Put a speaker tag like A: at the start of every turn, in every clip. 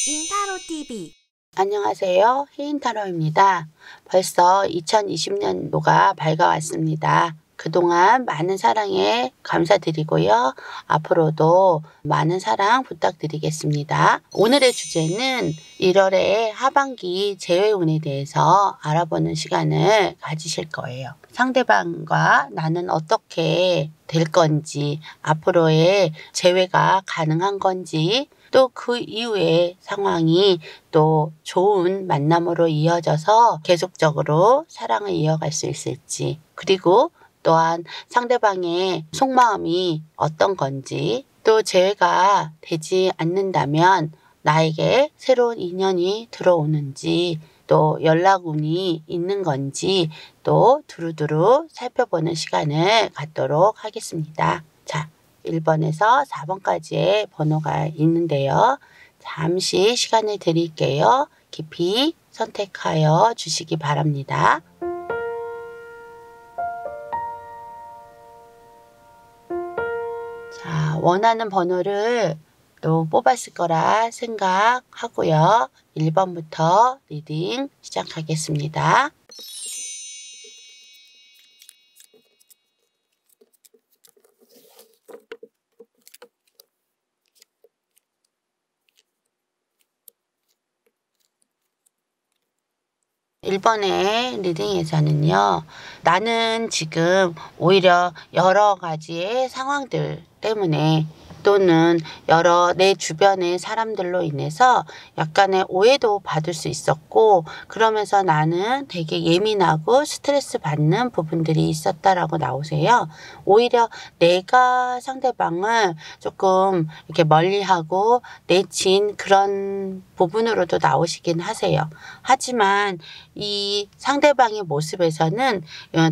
A: 인타로TV.
B: 안녕하세요. 히인타로입니다. 벌써 2020년도가 밝아왔습니다. 그동안 많은 사랑에 감사드리고요. 앞으로도 많은 사랑 부탁드리겠습니다. 오늘의 주제는 1월의 하반기 재회운에 대해서 알아보는 시간을 가지실 거예요. 상대방과 나는 어떻게 될 건지, 앞으로의 재회가 가능한 건지, 또 그 이후의 상황이 또 좋은 만남으로 이어져서 계속적으로 사랑을 이어갈 수 있을지, 그리고 또한 상대방의 속마음이 어떤 건지, 또 재회가 되지 않는다면 나에게 새로운 인연이 들어오는지, 또 연락운이 있는 건지 또 두루두루 살펴보는 시간을 갖도록 하겠습니다. 자, 1번에서 4번까지의 번호가 있는데요. 잠시 시간을 드릴게요. 깊이 선택하여 주시기 바랍니다. 자, 원하는 번호를 또 뽑았을 거라 생각하고요. 1번부터 리딩 시작하겠습니다. (1번의) 리딩에서는요, 나는 지금 오히려 여러 가지의 상황들 때문에 또는 여러 내 주변의 사람들로 인해서 약간의 오해도 받을 수 있었고, 그러면서 나는 되게 예민하고 스트레스 받는 부분들이 있었다라고 나오세요. 오히려 내가 상대방을 조금 이렇게 멀리하고 내친 그런 부분으로도 나오시긴 하세요. 하지만 이 상대방의 모습에서는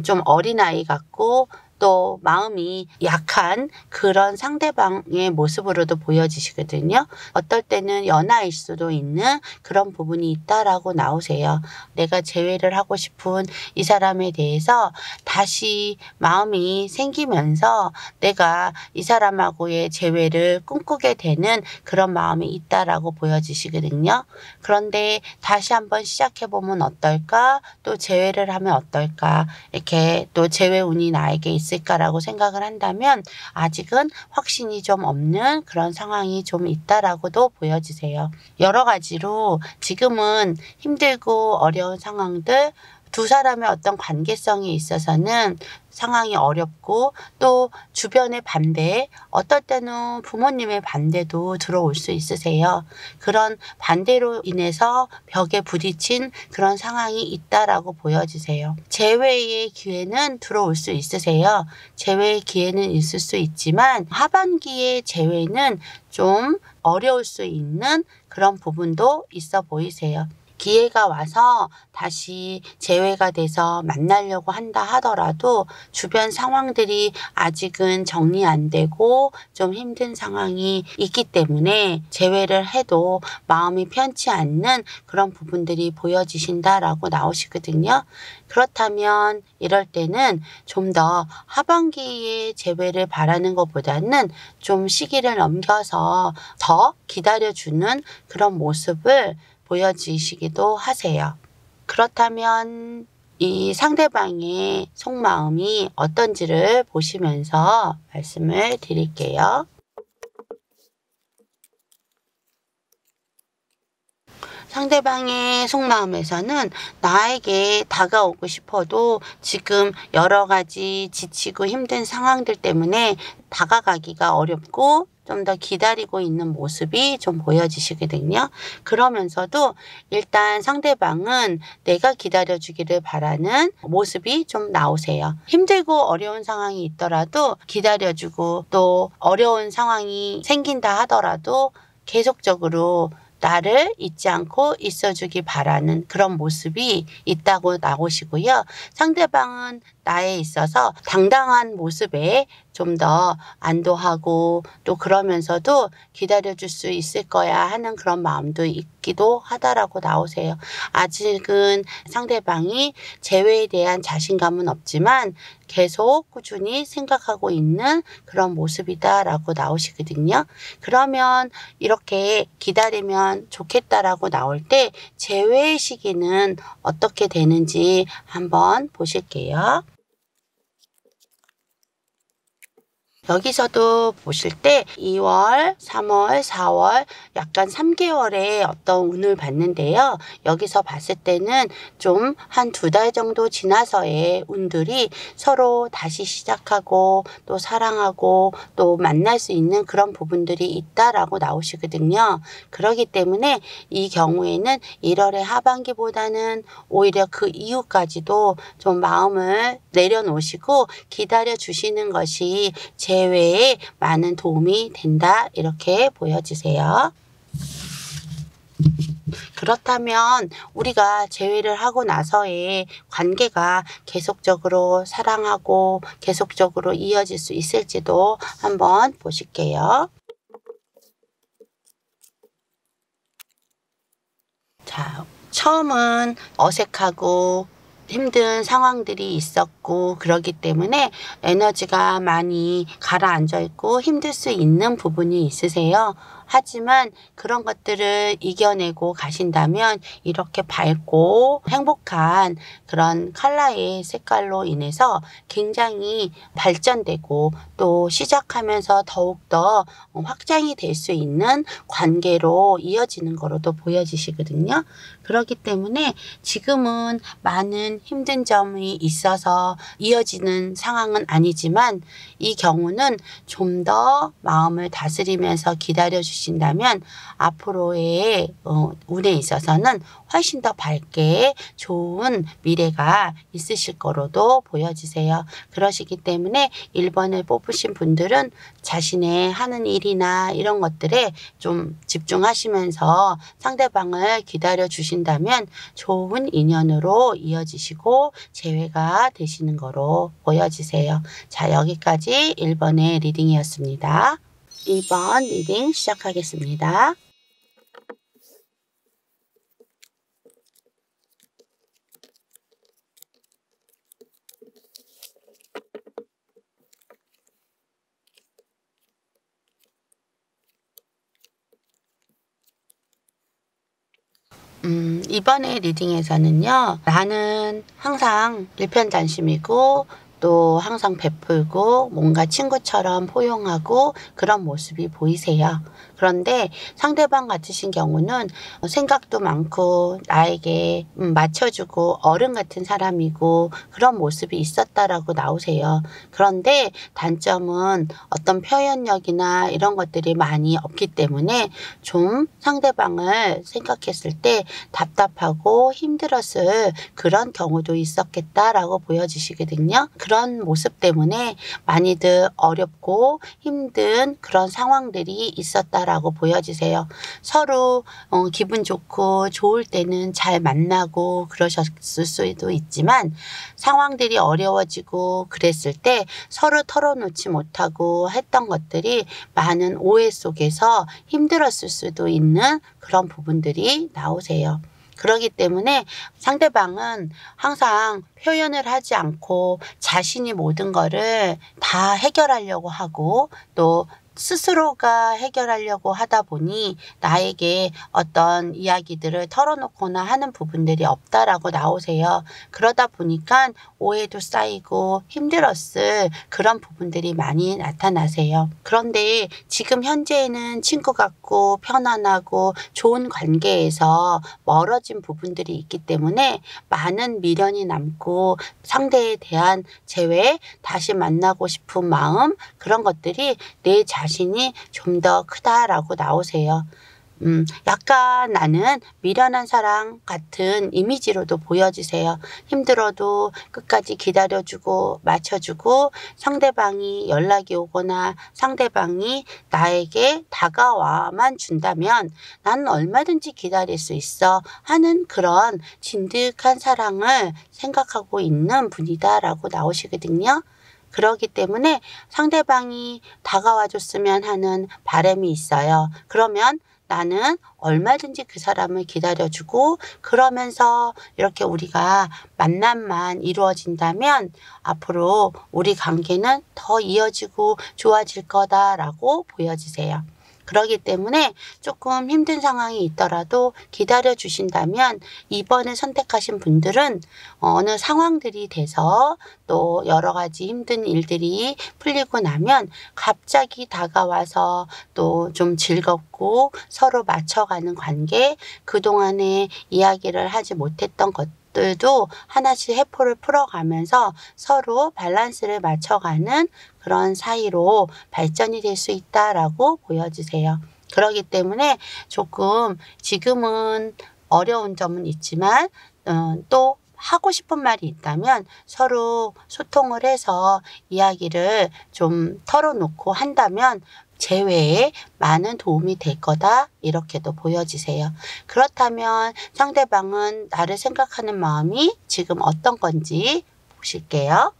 B: 좀 어린아이 같고 또 마음이 약한 그런 상대방의 모습으로도 보여지시거든요. 어떨 때는 연하일 수도 있는 그런 부분이 있다라고 나오세요. 내가 재회를 하고 싶은 이 사람에 대해서 다시 마음이 생기면서 내가 이 사람하고의 재회를 꿈꾸게 되는 그런 마음이 있다라고 보여지시거든요. 그런데 다시 한번 시작해보면 어떨까? 또 재회를 하면 어떨까? 이렇게 또 재회운이 나에게 있을까라고 생각을 한다면 아직은 확신이 좀 없는 그런 상황이 좀 있다라고도 보여지세요. 여러 가지로 지금은 힘들고 어려운 상황들, 두 사람의 어떤 관계성에 있어서는 상황이 어렵고 또 주변의 반대, 어떨 때는 부모님의 반대도 들어올 수 있으세요. 그런 반대로 인해서 벽에 부딪힌 그런 상황이 있다라고 보여지세요. 재회의 기회는 들어올 수 있으세요. 재회의 기회는 있을 수 있지만 하반기의 재회는 좀 어려울 수 있는 그런 부분도 있어 보이세요. 기회가 와서 다시 재회가 돼서 만나려고 한다 하더라도 주변 상황들이 아직은 정리 안 되고 좀 힘든 상황이 있기 때문에 재회를 해도 마음이 편치 않는 그런 부분들이 보여지신다라고 나오시거든요. 그렇다면 이럴 때는 좀 더 하반기에 재회를 바라는 것보다는 좀 시기를 넘겨서 더 기다려주는 그런 모습을 보여지시기도 하세요. 그렇다면 이 상대방의 속마음이 어떤지를 보시면서 말씀을 드릴게요. 상대방의 속마음에서는 나에게 다가오고 싶어도 지금 여러 가지 지치고 힘든 상황들 때문에 다가가기가 어렵고 좀 더 기다리고 있는 모습이 좀 보여지시거든요. 그러면서도 일단 상대방은 내가 기다려주기를 바라는 모습이 좀 나오세요. 힘들고 어려운 상황이 있더라도 기다려주고, 또 어려운 상황이 생긴다 하더라도 계속적으로 나를 잊지 않고 있어주기 바라는 그런 모습이 있다고 나오시고요. 상대방은 나에 있어서 당당한 모습에 좀 더 안도하고 또 그러면서도 기다려줄 수 있을 거야 하는 그런 마음도 있기도 하다라고 나오세요. 아직은 상대방이 재회에 대한 자신감은 없지만 계속 꾸준히 생각하고 있는 그런 모습이다라고 나오시거든요. 그러면 이렇게 기다리면 좋겠다라고 나올 때 재회 시기는 어떻게 되는지 한번 보실게요. 여기서도 보실 때 2월, 3월, 4월 약간 3개월의 어떤 운을 봤는데요. 여기서 봤을 때는 좀 한 2달 정도 지나서의 운들이 서로 다시 시작하고 또 사랑하고 또 만날 수 있는 그런 부분들이 있다라고 나오시거든요. 그렇기 때문에 이 경우에는 1월의 하반기보다는 오히려 그 이후까지도 좀 마음을 내려놓으시고 기다려 주시는 것이 재회에 많은 도움이 된다 이렇게 보여지세요. 그렇다면 우리가 재회를 하고 나서의 관계가 계속적으로 사랑하고 계속적으로 이어질 수 있을지도 한번 보실게요. 자, 처음은 어색하고 힘든 상황들이 있었고 그러기 때문에 에너지가 많이 가라앉아 있고 힘들 수 있는 부분이 있으세요. 하지만 그런 것들을 이겨내고 가신다면 이렇게 밝고 행복한 그런 컬러의 색깔로 인해서 굉장히 발전되고 또 시작하면서 더욱더 확장이 될 수 있는 관계로 이어지는 거로도 보여지시거든요. 그렇기 때문에 지금은 많은 힘든 점이 있어서 이어지는 상황은 아니지만 이 경우는 좀 더 마음을 다스리면서 기다려 주신다면 앞으로의 운에 있어서는 훨씬 더 밝게 좋은 미래가 있으실 거로도 보여지세요. 그러시기 때문에 1번을 뽑으신 분들은 자신의 하는 일이나 이런 것들에 좀 집중하시면서 상대방을 기다려 주신다면 좋은 인연으로 이어지시고 재회가 되시는 거로 보여지세요. 자, 여기까지 1번의 리딩이었습니다. 2번 리딩 시작하겠습니다. 이번에 리딩에서는요. 나는 항상 일편단심이고 또 항상 베풀고 뭔가 친구처럼 포용하고 그런 모습이 보이세요. 그런데 상대방 같으신 경우는 생각도 많고 나에게 맞춰주고 어른 같은 사람이고 그런 모습이 있었다라고 나오세요. 그런데 단점은 어떤 표현력이나 이런 것들이 많이 없기 때문에 좀 상대방을 생각했을 때 답답하고 힘들었을 그런 경우도 있었겠다라고 보여지시거든요. 그런 모습 때문에 많이들 어렵고 힘든 그런 상황들이 있었다라고 보여지세요. 서로 기분 좋고 좋을 때는 잘 만나고 그러셨을 수도 있지만 상황들이 어려워지고 그랬을 때 서로 털어놓지 못하고 했던 것들이 많은 오해 속에서 힘들었을 수도 있는 그런 부분들이 나오세요. 그렇기 때문에 상대방은 항상 표현을 하지 않고 자신이 모든 거를 다 해결하려고 하고 또 스스로가 해결하려고 하다 보니 나에게 어떤 이야기들을 털어놓거나 하는 부분들이 없다라고 나오세요. 그러다 보니까 오해도 쌓이고 힘들었을 그런 부분들이 많이 나타나세요. 그런데 지금 현재는 친구 같고 편안하고 좋은 관계에서 멀어진 부분들이 있기 때문에 많은 미련이 남고 상대에 대한 재회, 다시 만나고 싶은 마음 그런 것들이 내 자신이 좀 더 크다라고 나오세요. 약간 나는 미련한 사람 같은 이미지로도 보여지세요. 힘들어도 끝까지 기다려주고 맞춰주고 상대방이 연락이 오거나 상대방이 나에게 다가와만 준다면 나는 얼마든지 기다릴 수 있어 하는 그런 진득한 사랑을 생각하고 있는 분이다라고 나오시거든요. 그렇기 때문에 상대방이 다가와 줬으면 하는 바람이 있어요. 그러면 나는 얼마든지 그 사람을 기다려주고 그러면서 이렇게 우리가 만남만 이루어진다면 앞으로 우리 관계는 더 이어지고 좋아질 거다라고 보여지세요. 그렇기 때문에 조금 힘든 상황이 있더라도 기다려 주신다면 이번에 선택하신 분들은 어느 상황들이 돼서 또 여러 가지 힘든 일들이 풀리고 나면 갑자기 다가와서 또 좀 즐겁고 서로 맞춰가는 관계, 그동안에 이야기를 하지 못했던 것들도 하나씩 해포를 풀어가면서 서로 밸런스를 맞춰가는 그런 사이로 발전이 될 수 있다라고 보여지세요. 그렇기 때문에 조금 지금은 어려운 점은 있지만 또 하고 싶은 말이 있다면 서로 소통을 해서 이야기를 좀 털어놓고 한다면 재회에 많은 도움이 될 거다 이렇게도 보여지세요. 그렇다면 상대방은 나를 생각하는 마음이 지금 어떤 건지 보실게요.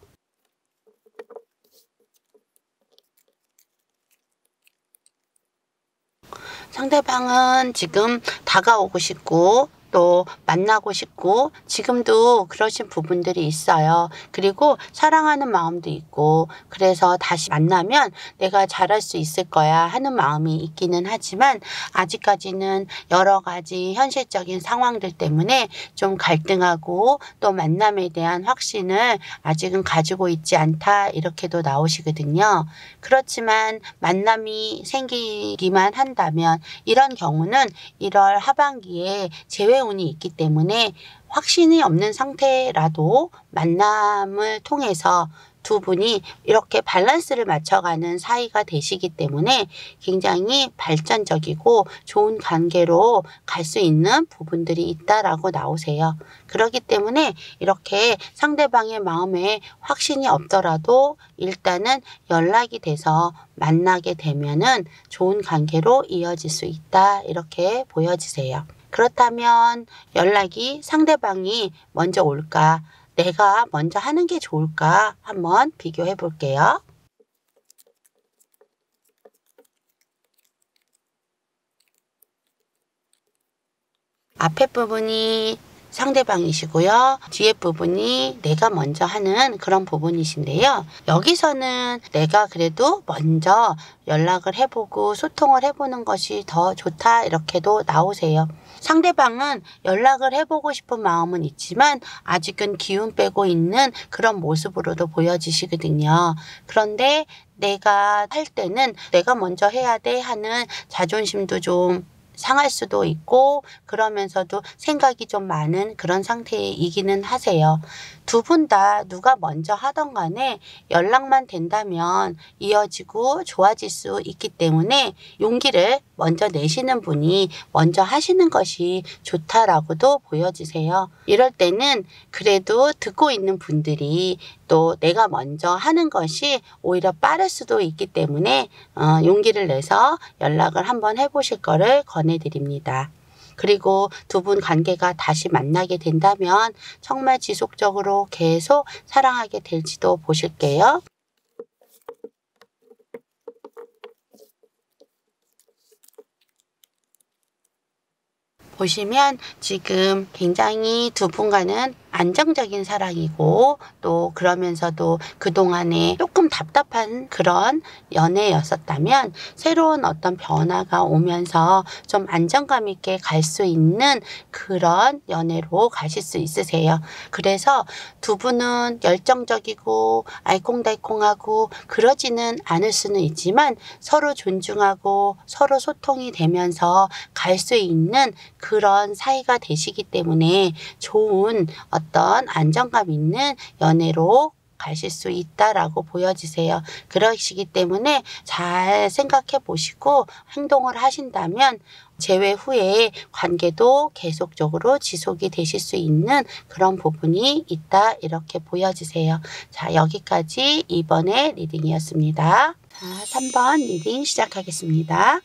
B: 상대방은 지금 다가오고 싶고 또 만나고 싶고 지금도 그러신 부분들이 있어요. 그리고 사랑하는 마음도 있고 그래서 다시 만나면 내가 잘할 수 있을 거야 하는 마음이 있기는 하지만 아직까지는 여러 가지 현실적인 상황들 때문에 좀 갈등하고 또 만남에 대한 확신을 아직은 가지고 있지 않다 이렇게도 나오시거든요. 그렇지만 만남이 생기기만 한다면 이런 경우는 1월 하반기에 재회운이 있기 때문에 확신이 없는 상태라도 만남을 통해서 두 분이 이렇게 밸런스를 맞춰가는 사이가 되시기 때문에 굉장히 발전적이고 좋은 관계로 갈 수 있는 부분들이 있다라고 나오세요. 그렇기 때문에 이렇게 상대방의 마음에 확신이 없더라도 일단은 연락이 돼서 만나게 되면은 좋은 관계로 이어질 수 있다 이렇게 보여지세요. 그렇다면 연락이 상대방이 먼저 올까? 내가 먼저 하는 게 좋을까? 한번 비교해 볼게요. 앞에 부분이 상대방이시고요. 뒤에 부분이 내가 먼저 하는 그런 부분이신데요. 여기서는 내가 그래도 먼저 연락을 해보고 소통을 해보는 것이 더 좋다 이렇게도 나오세요. 상대방은 연락을 해보고 싶은 마음은 있지만 아직은 기운 빼고 있는 그런 모습으로도 보여지시거든요. 그런데 내가 할 때는 내가 먼저 해야 돼 하는 자존심도 좀 상할 수도 있고 그러면서도 생각이 좀 많은 그런 상태이기는 하세요. 두 분 다 누가 먼저 하던 간에 연락만 된다면 이어지고 좋아질 수 있기 때문에 용기를 먼저 내시는 분이 먼저 하시는 것이 좋다라고도 보여지세요. 이럴 때는 그래도 듣고 있는 분들이 또 내가 먼저 하는 것이 오히려 빠를 수도 있기 때문에 용기를 내서 연락을 한번 해보실 거를 권해드립니다. 그리고 두 분 관계가 다시 만나게 된다면 정말 지속적으로 계속 사랑하게 될지도 보실게요. 보시면 지금 굉장히 두 분과는 안정적인 사랑이고 또 그러면서도 그동안에 조금 답답한 그런 연애였었다면 새로운 어떤 변화가 오면서 좀 안정감 있게 갈 수 있는 그런 연애로 가실 수 있으세요. 그래서 두 분은 열정적이고 알콩달콩하고 그러지는 않을 수는 있지만 서로 존중하고 서로 소통이 되면서 갈 수 있는 그런 사이가 되시기 때문에 좋은 어떤 안정감 있는 연애로 가실 수 있다라고 보여지세요. 그러시기 때문에 잘 생각해 보시고 행동을 하신다면 재회 후에 관계도 계속적으로 지속이 되실 수 있는 그런 부분이 있다 이렇게 보여지세요. 자, 여기까지 이번의 리딩이었습니다. 자, 3번 리딩 시작하겠습니다.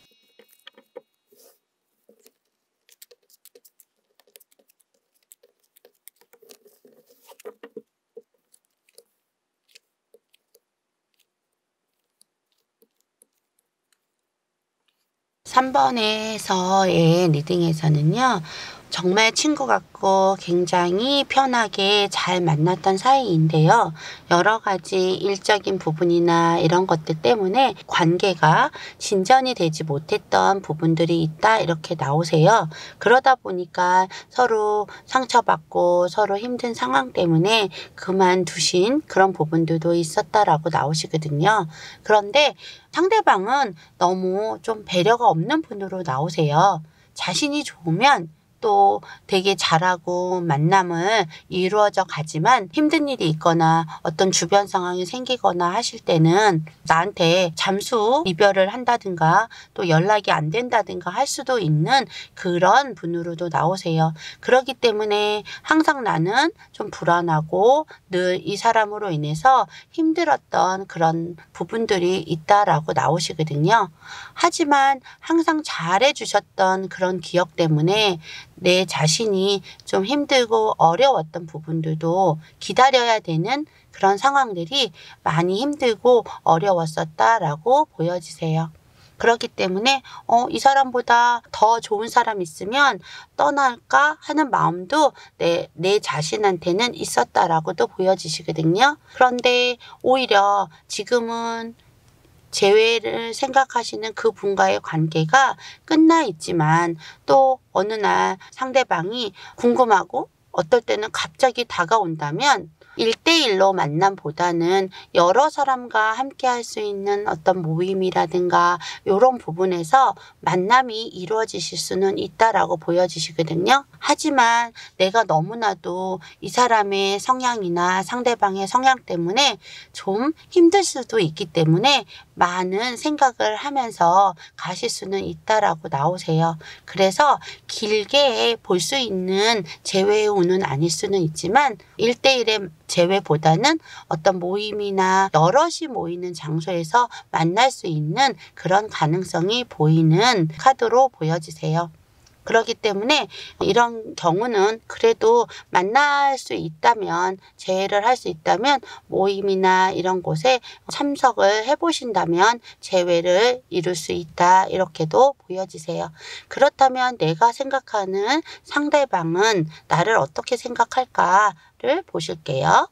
B: 3번에서의 리딩에서는요. 정말 친구 같고 굉장히 편하게 잘 만났던 사이인데요. 여러 가지 일적인 부분이나 이런 것들 때문에 관계가 진전이 되지 못했던 부분들이 있다 이렇게 나오세요. 그러다 보니까 서로 상처받고 서로 힘든 상황 때문에 그만두신 그런 부분들도 있었다라고 나오시거든요. 그런데 상대방은 너무 좀 배려가 없는 분으로 나오세요. 자신이 좋으면 또 되게 잘하고 만남을 이루어져 가지만 힘든 일이 있거나 어떤 주변 상황이 생기거나 하실 때는 나한테 잠수 이별을 한다든가 또 연락이 안 된다든가 할 수도 있는 그런 분으로도 나오세요. 그렇기 때문에 항상 나는 좀 불안하고 늘 이 사람으로 인해서 힘들었던 그런 부분들이 있다라고 나오시거든요. 하지만 항상 잘해주셨던 그런 기억 때문에 내 자신이 좀 힘들고 어려웠던 부분들도 기다려야 되는 그런 상황들이 많이 힘들고 어려웠었다라고 보여지세요. 그렇기 때문에 이 사람보다 더 좋은 사람 있으면 떠날까 하는 마음도 내 자신한테는 있었다라고도 보여지시거든요. 그런데 오히려 지금은 재회를 생각하시는 그 분과의 관계가 끝나 있지만 또 어느 날 상대방이 궁금하고 어떨 때는 갑자기 다가온다면 1대1로 만남보다는 여러 사람과 함께 할 수 있는 어떤 모임이라든가 이런 부분에서 만남이 이루어지실 수는 있다라고 보여지시거든요. 하지만 내가 너무나도 이 사람의 성향이나 상대방의 성향 때문에 좀 힘들 수도 있기 때문에 많은 생각을 하면서 가실 수는 있다라고 나오세요. 그래서 길게 볼 수 있는 재회의 운은 아닐 수는 있지만 1대1의 재회보다는 어떤 모임이나 여럿이 모이는 장소에서 만날 수 있는 그런 가능성이 보이는 카드로 보여지세요. 그렇기 때문에 이런 경우는 그래도 만날 수 있다면 재회를 할 수 있다면 모임이나 이런 곳에 참석을 해보신다면 재회를 이룰 수 있다 이렇게도 보여지세요. 그렇다면 내가 생각하는 상대방은 나를 어떻게 생각할까를 보실게요.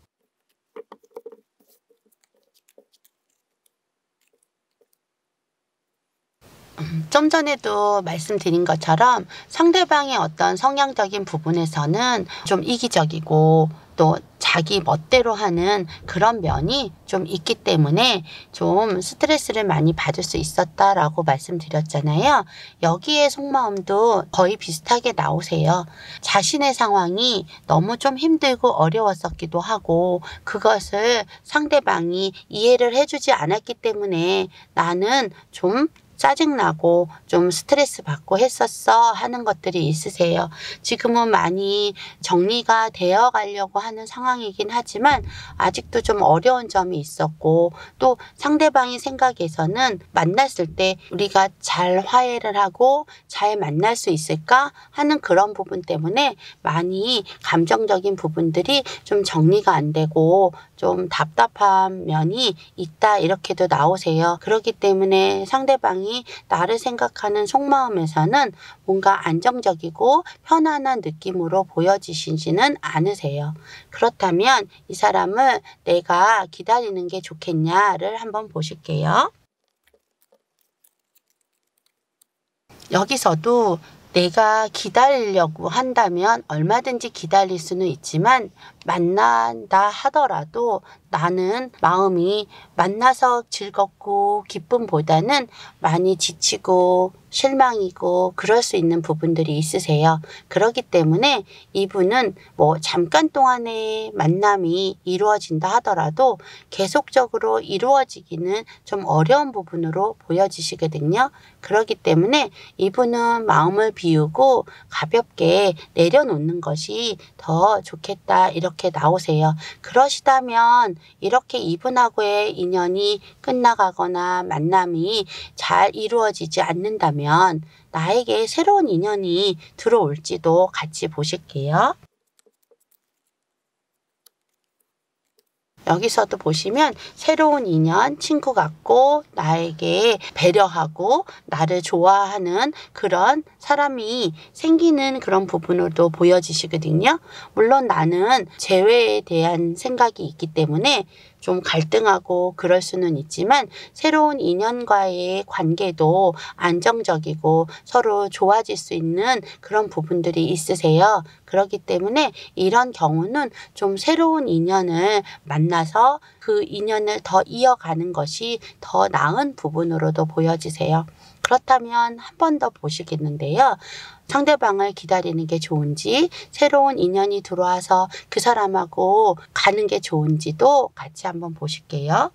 B: 좀 전에도 말씀드린 것처럼 상대방의 어떤 성향적인 부분에서는 좀 이기적이고 또 자기 멋대로 하는 그런 면이 좀 있기 때문에 좀 스트레스를 많이 받을 수 있었다라고 말씀드렸잖아요. 여기에 속마음도 거의 비슷하게 나오세요. 자신의 상황이 너무 좀 힘들고 어려웠었기도 하고 그것을 상대방이 이해를 해주지 않았기 때문에 나는 좀 짜증나고 좀 스트레스 받고 했었어 하는 것들이 있으세요. 지금은 많이 정리가 되어 가려고 하는 상황이긴 하지만 아직도 좀 어려운 점이 있었고 또 상대방의 생각에서는 만났을 때 우리가 잘 화해를 하고 잘 만날 수 있을까 하는 그런 부분 때문에 많이 감정적인 부분들이 좀 정리가 안 되고 좀 답답한 면이 있다 이렇게도 나오세요. 그렇기 때문에 상대방이 나를 생각하는 속마음에서는 뭔가 안정적이고 편안한 느낌으로 보여지시지는 않으세요. 그렇다면 이 사람을 내가 기다리는 게 좋겠냐를 한번 보실게요. 여기서도 내가 기다리려고 한다면 얼마든지 기다릴 수는 있지만 만난다 하더라도 나는 마음이 만나서 즐겁고 기쁨보다는 많이 지치고 실망이고 그럴 수 있는 부분들이 있으세요. 그렇기 때문에 이분은 뭐 잠깐 동안의 만남이 이루어진다 하더라도 계속적으로 이루어지기는 좀 어려운 부분으로 보여지시거든요. 그렇기 때문에 이분은 마음을 비우고 가볍게 내려놓는 것이 더 좋겠다 이렇게 나오세요. 그러시다면 이렇게 이분하고의 인연이 끝나가거나 만남이 잘 이루어지지 않는다면 나에게 새로운 인연이 들어올지도 같이 보실게요. 여기서도 보시면 새로운 인연, 친구 같고 나에게 배려하고 나를 좋아하는 그런 사람이 생기는 그런 부분으로도 보여지시거든요. 물론 나는 재회에 대한 생각이 있기 때문에 좀 갈등하고 그럴 수는 있지만 새로운 인연과의 관계도 안정적이고 서로 좋아질 수 있는 그런 부분들이 있으세요. 그렇기 때문에 이런 경우는 좀 새로운 인연을 만나서 그 인연을 더 이어가는 것이 더 나은 부분으로도 보여지세요. 그렇다면 한 번 더 보시겠는데요. 상대방을 기다리는 게 좋은지, 새로운 인연이 들어와서 그 사람하고 가는 게 좋은지도 같이 한번 보실게요.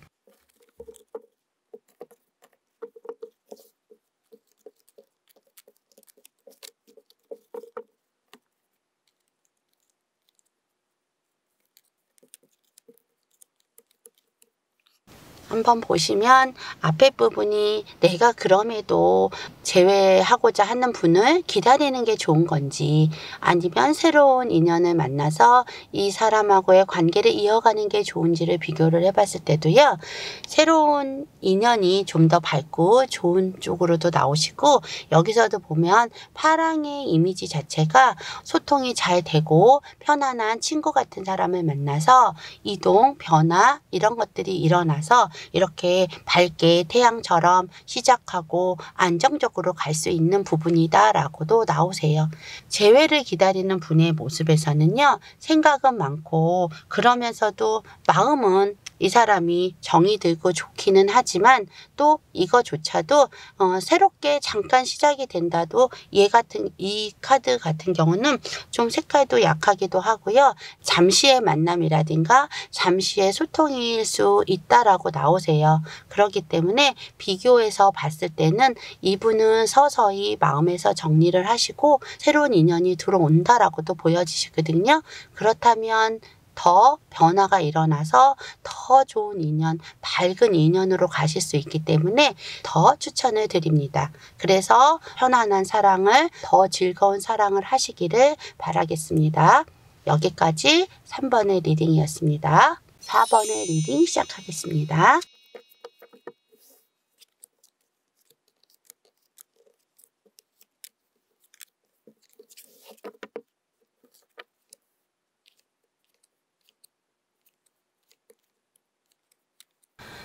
B: 한번 보시면 앞에 부분이 내가 그럼에도 재회하고자 하는 분을 기다리는 게 좋은 건지 아니면 새로운 인연을 만나서 이 사람하고의 관계를 이어가는 게 좋은지를 비교를 해봤을 때도요. 새로운 인연이 좀 더 밝고 좋은 쪽으로도 나오시고 여기서도 보면 파랑의 이미지 자체가 소통이 잘 되고 편안한 친구 같은 사람을 만나서 이동, 변화 이런 것들이 일어나서 이렇게 밝게 태양처럼 시작하고 안정적으로 갈 수 있는 부분이다 라고도 나오세요. 재회를 기다리는 분의 모습에서는요. 생각은 많고 그러면서도 마음은 이 사람이 정이 들고 좋기는 하지만 또 이거조차도 새롭게 잠깐 시작이 된다도 이 카드 같은 경우는 좀 색깔도 약하기도 하고요. 잠시의 만남이라든가 잠시의 소통일 수 있다라고 나오세요. 그렇기 때문에 비교해서 봤을 때는 이분은 서서히 마음에서 정리를 하시고 새로운 인연이 들어온다라고도 보여지시거든요. 그렇다면 더 변화가 일어나서 더 좋은 인연, 밝은 인연으로 가실 수 있기 때문에 더 추천을 드립니다. 그래서 편안한 사랑을, 더 즐거운 사랑을 하시기를 바라겠습니다. 여기까지 3번의 리딩이었습니다. 4번의 리딩 시작하겠습니다.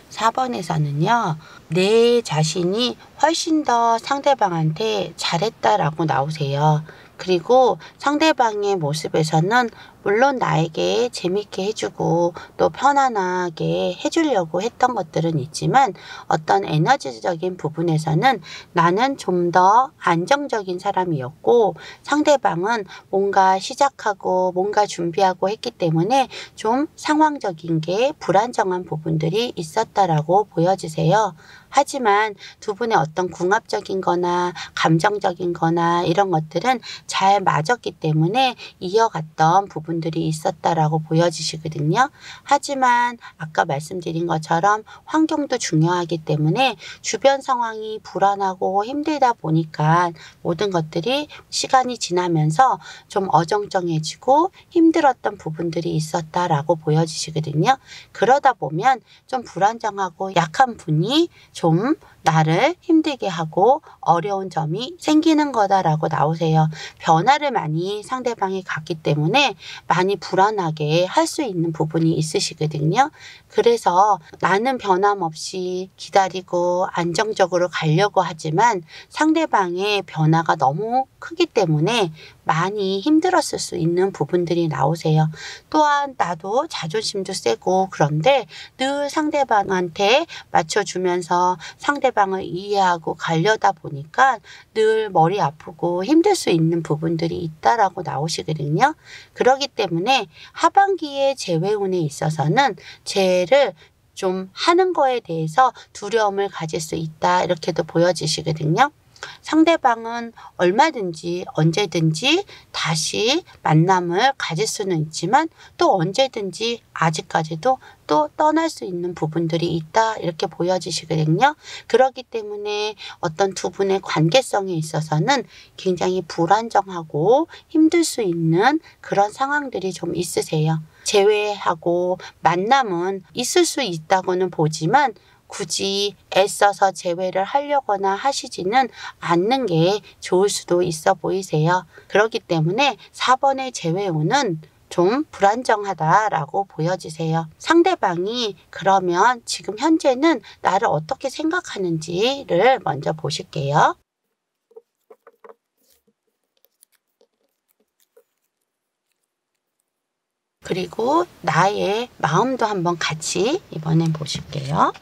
B: 4번에서는요. 내 자신이 훨씬 더 상대방한테 잘했다라고 나오세요. 그리고 상대방의 모습에서는 물론 나에게 재밌게 해주고 또 편안하게 해주려고 했던 것들은 있지만 어떤 에너지적인 부분에서는 나는 좀 더 안정적인 사람이었고 상대방은 뭔가 시작하고 뭔가 준비하고 했기 때문에 좀 상황적인 게 불안정한 부분들이 있었다라고 보여지세요. 하지만 두 분의 어떤 궁합적인 거나 감정적인 거나 이런 것들은 잘 맞았기 때문에 이어갔던 부분들이 있었다라고 보여지시거든요. 하지만 아까 말씀드린 것처럼 환경도 중요하기 때문에 주변 상황이 불안하고 힘들다 보니까 모든 것들이 시간이 지나면서 좀 어정쩡해지고 힘들었던 부분들이 있었다라고 보여지시거든요. 그러다 보면 좀 불안정하고 약한 분이 좀 나를 힘들게 하고 어려운 점이 생기는 거다라고 나오세요. 변화를 많이 상대방이 갖기 때문에 많이 불안하게 할 수 있는 부분이 있으시거든요. 그래서 나는 변함없이 기다리고 안정적으로 가려고 하지만 상대방의 변화가 너무 크기 때문에 많이 힘들었을 수 있는 부분들이 나오세요. 또한 나도 자존심도 세고 그런데 늘 상대방한테 맞춰주면서 상대방을 이해하고 가려다 보니까 늘 머리 아프고 힘들 수 있는 부분들이 있다라고 나오시거든요. 그렇기 때문에 하반기의 재회운에 있어서는 재회를 좀 하는 거에 대해서 두려움을 가질 수 있다 이렇게도 보여지시거든요. 상대방은 얼마든지 언제든지 다시 만남을 가질 수는 있지만 또 언제든지 아직까지도 또 떠날 수 있는 부분들이 있다 이렇게 보여지시거든요. 그렇기 때문에 어떤 두 분의 관계성에 있어서는 굉장히 불안정하고 힘들 수 있는 그런 상황들이 좀 있으세요. 제외하고 만남은 있을 수 있다고는 보지만 굳이 애써서 제외를 하려거나 하시지는 않는 게 좋을 수도 있어 보이세요. 그렇기 때문에 4번의 제외운은 좀 불안정하다라고 보여지세요. 상대방이 그러면 지금 현재는 나를 어떻게 생각하는지를 먼저 보실게요. 그리고 나의 마음도 한번 같이 이번엔 보실게요.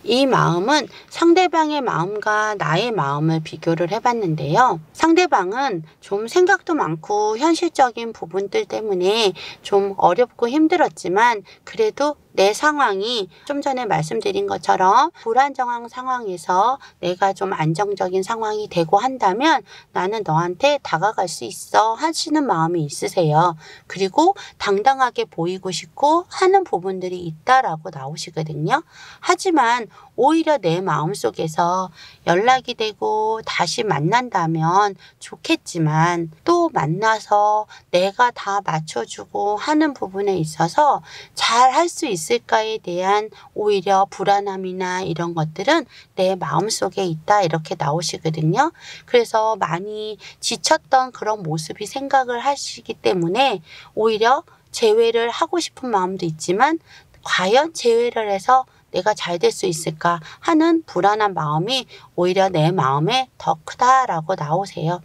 B: 이 마음은 상대방의 마음과 나의 마음을 비교를 해봤는데요. 상대방은 좀 생각도 많고 현실적인 부분들 때문에 좀 어렵고 힘들었지만 그래도 내 상황이 좀 전에 말씀드린 것처럼 불안정한 상황에서 내가 좀 안정적인 상황이 되고 한다면 나는 너한테 다가갈 수 있어 하시는 마음이 있으세요. 그리고 당당하게 보이고 싶고 하는 부분들이 있다라고 나오시거든요. 하지만 오히려 내 마음속에서 연락이 되고 다시 만난다면 좋겠지만 또 만나서 내가 다 맞춰주고 하는 부분에 있어서 잘 할 수 있을까에 대한 오히려 불안함이나 이런 것들은 내 마음속에 있다 이렇게 나오시거든요. 그래서 많이 지쳤던 그런 모습이 생각을 하시기 때문에 오히려 제외를 하고 싶은 마음도 있지만 과연 제외를 해서 내가 잘 될 수 있을까 하는 불안한 마음이 오히려 내 마음에 더 크다라고 나오세요.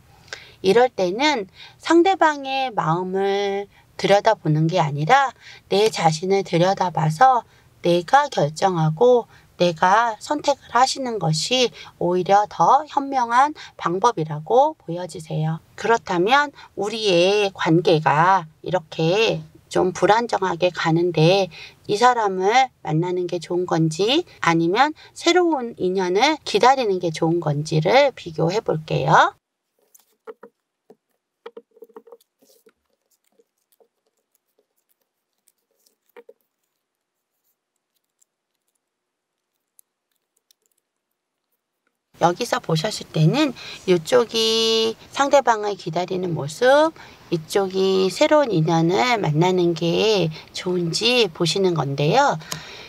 B: 이럴 때는 상대방의 마음을 들여다보는 게 아니라 내 자신을 들여다봐서 내가 결정하고 내가 선택을 하시는 것이 오히려 더 현명한 방법이라고 보여지세요. 그렇다면 우리의 관계가 이렇게 좀 불안정하게 가는데 이 사람을 만나는 게 좋은 건지 아니면 새로운 인연을 기다리는 게 좋은 건지를 비교해 볼게요. 여기서 보셨을 때는 이쪽이 상대방을 기다리는 모습, 이쪽이 새로운 인연을 만나는 게 좋은지 보시는 건데요.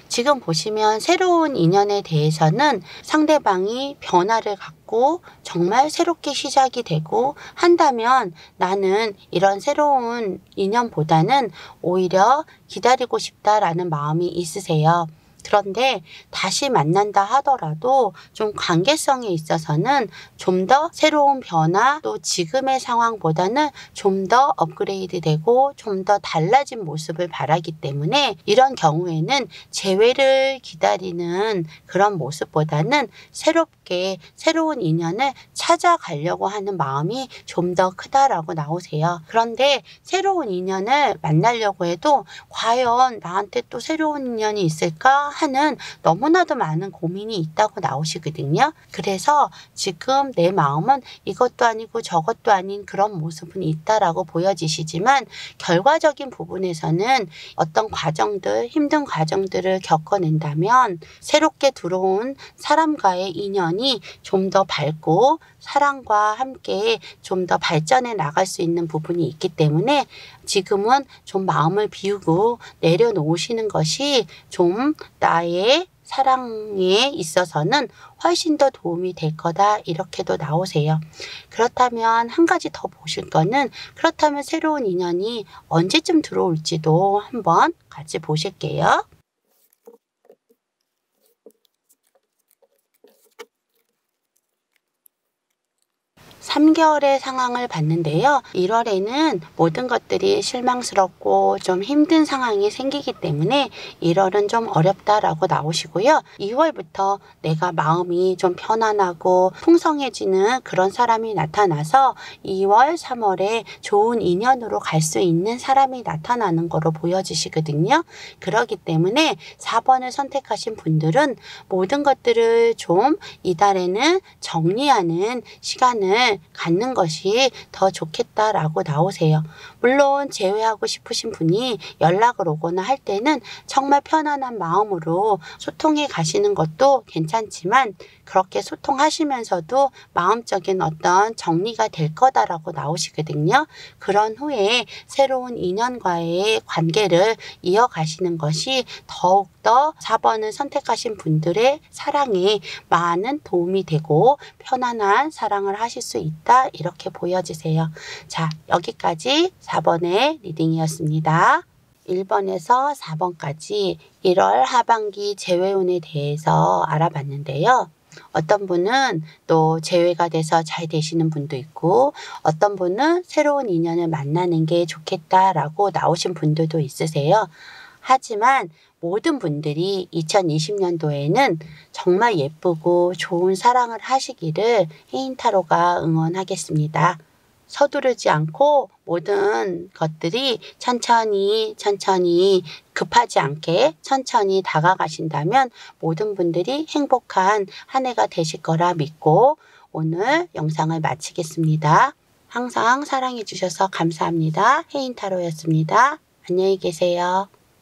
B: 지금 보시면 새로운 인연에 대해서는 상대방이 변화를 갖고 정말 새롭게 시작이 되고 한다면 나는 이런 새로운 인연보다는 오히려 기다리고 싶다라는 마음이 있으세요. 그런데 다시 만난다 하더라도 좀 관계성에 있어서는 좀 더 새로운 변화 또 지금의 상황보다는 좀 더 업그레이드 되고 좀 더 달라진 모습을 바라기 때문에 이런 경우에는 재회를 기다리는 그런 모습보다는 새롭게 새로운 인연을 찾아가려고 하는 마음이 좀 더 크다라고 나오세요. 그런데 새로운 인연을 만나려고 해도 과연 나한테 또 새로운 인연이 있을까 하는 너무나도 많은 고민이 있다고 나오시거든요. 그래서 지금 내 마음은 이것도 아니고 저것도 아닌 그런 모습은 있다라고 보여지시지만 결과적인 부분에서는 어떤 과정들, 힘든 과정들을 겪어낸다면 새롭게 들어온 사람과의 인연이 좀 더 밝고 사랑과 함께 좀 더 발전해 나갈 수 있는 부분이 있기 때문에 지금은 좀 마음을 비우고 내려놓으시는 것이 좀 나의 사랑에 있어서는 훨씬 더 도움이 될 거다 이렇게도 나오세요. 그렇다면 한 가지 더 보실 거는 그렇다면 새로운 인연이 언제쯤 들어올지도 한번 같이 보실게요. 3개월의 상황을 봤는데요. 1월에는 모든 것들이 실망스럽고 좀 힘든 상황이 생기기 때문에 1월은 좀 어렵다라고 나오시고요. 2월부터 내가 마음이 좀 편안하고 풍성해지는 그런 사람이 나타나서 2월, 3월에 좋은 인연으로 갈 수 있는 사람이 나타나는 거로 보여지시거든요. 그렇기 때문에 4번을 선택하신 분들은 모든 것들을 좀 이달에는 정리하는 시간을 갖는 것이 더 좋겠다라고 나오세요. 물론 재회하고 싶으신 분이 연락을 오거나 할 때는 정말 편안한 마음으로 소통해 가시는 것도 괜찮지만 그렇게 소통하시면서도 마음적인 어떤 정리가 될 거다라고 나오시거든요. 그런 후에 새로운 인연과의 관계를 이어가시는 것이 더욱더 4번을 선택하신 분들의 사랑에 많은 도움이 되고 편안한 사랑을 하실 수 있다, 이렇게 보여지세요. 자, 여기까지 4번의 리딩이었습니다. 1번에서 4번까지 1월 하반기 재회운에 대해서 알아봤는데요. 어떤 분은 또 재회가 돼서 잘 되시는 분도 있고, 어떤 분은 새로운 인연을 만나는 게 좋겠다라고 나오신 분들도 있으세요. 하지만 모든 분들이 2020년도에는 정말 예쁘고 좋은 사랑을 하시기를 해인타로가 응원하겠습니다. 서두르지 않고 모든 것들이 천천히 급하지 않게 천천히 다가가신다면 모든 분들이 행복한 한 해가 되실 거라 믿고 오늘 영상을 마치겠습니다. 항상 사랑해 주셔서 감사합니다. 해인타로였습니다. 안녕히 계세요.